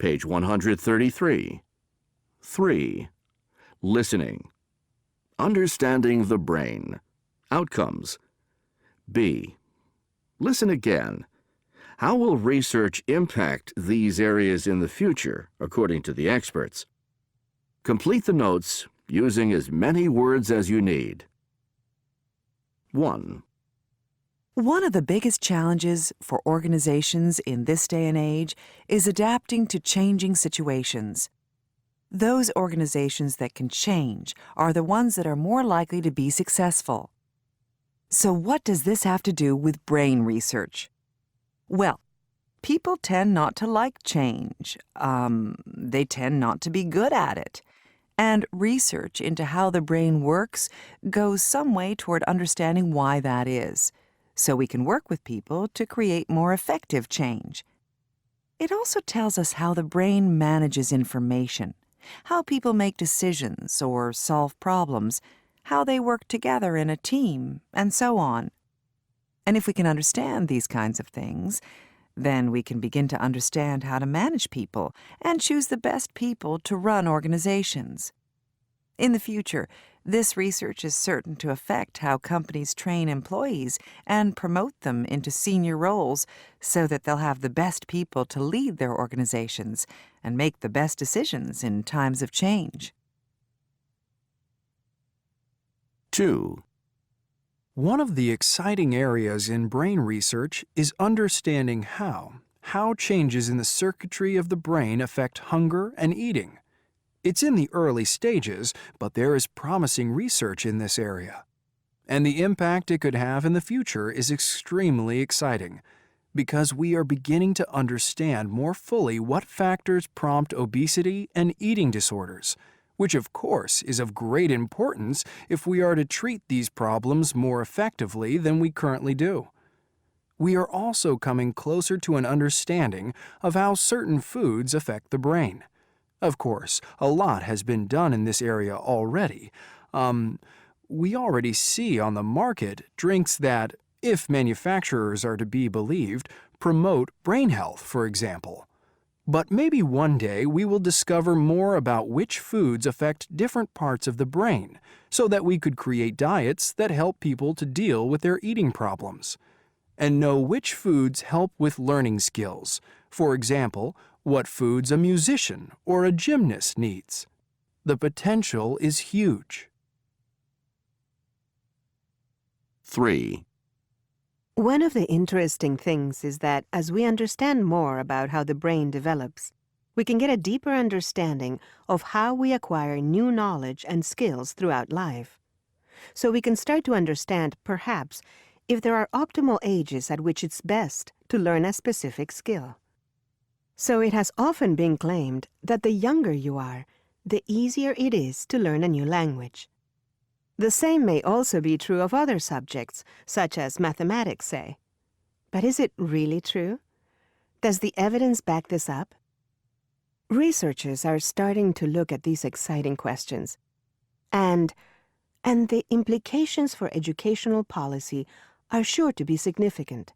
Page 133. 3. Listening. Understanding the brain. Outcomes. B. Listen again. How will research impact these areas in the future, according to the experts? Complete the notes using as many words as you need. 1. One of the biggest challenges for organizations in this day and age is adapting to changing situations. Those organizations that can change are the ones that are more likely to be successful. So what does this have to do with brain research? Well, people tend not to like change. They tend not to be good at it. And research into how the brain works goes some way toward understanding why that is, so we can work with people to create more effective change. It also tells us how the brain manages information, how people make decisions or solve problems, how they work together in a team, and so on. And if we can understand these kinds of things, then we can begin to understand how to manage people and choose the best people to run organizations. In the future, this research is certain to affect how companies train employees and promote them into senior roles so that they'll have the best people to lead their organizations and make the best decisions in times of change. 2. One of the exciting areas in brain research is understanding how changes in the circuitry of the brain affect hunger and eating. It's in the early stages, but there is promising research in this area. And the impact it could have in the future is extremely exciting, because we are beginning to understand more fully what factors prompt obesity and eating disorders, which of course is of great importance if we are to treat these problems more effectively than we currently do. We are also coming closer to an understanding of how certain foods affect the brain. Of course, a lot has been done in this area already. We already see on the market drinks that, if manufacturers are to be believed, promote brain health, for example. But maybe one day we will discover more about which foods affect different parts of the brain, so that we could create diets that help people to deal with their eating problems. And know which foods help with learning skills. For example, what foods a musician or a gymnast needs. The potential is huge. 3. One of the interesting things is that as we understand more about how the brain develops, we can get a deeper understanding of how we acquire new knowledge and skills throughout life. So we can start to understand, perhaps, if there are optimal ages at which it's best to learn a specific skill. So it has often been claimed that the younger you are, the easier it is to learn a new language. The same may also be true of other subjects, such as mathematics, say. But is it really true? Does the evidence back this up? Researchers are starting to look at these exciting questions, and the implications for educational policy are sure to be significant.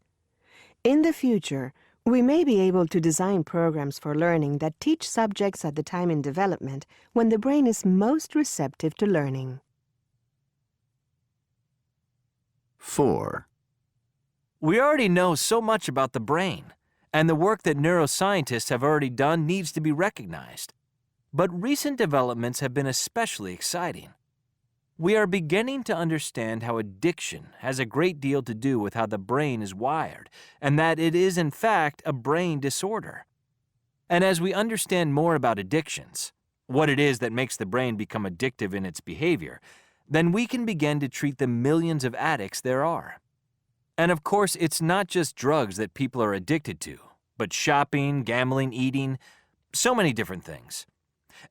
In the future, we may be able to design programs for learning that teach subjects at the time in development when the brain is most receptive to learning. 4. We already know so much about the brain, and the work that neuroscientists have already done needs to be recognized. But recent developments have been especially exciting. We are beginning to understand how addiction has a great deal to do with how the brain is wired, and that it is in fact a brain disorder. And as we understand more about addictions, what it is that makes the brain become addictive in its behavior, then we can begin to treat the millions of addicts there are. And of course, it's not just drugs that people are addicted to, but shopping, gambling, eating, so many different things.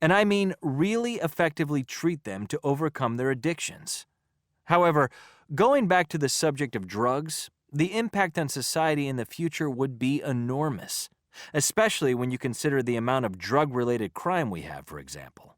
And I mean really effectively treat them to overcome their addictions. However, going back to the subject of drugs, the impact on society in the future would be enormous, especially when you consider the amount of drug-related crime we have, for example.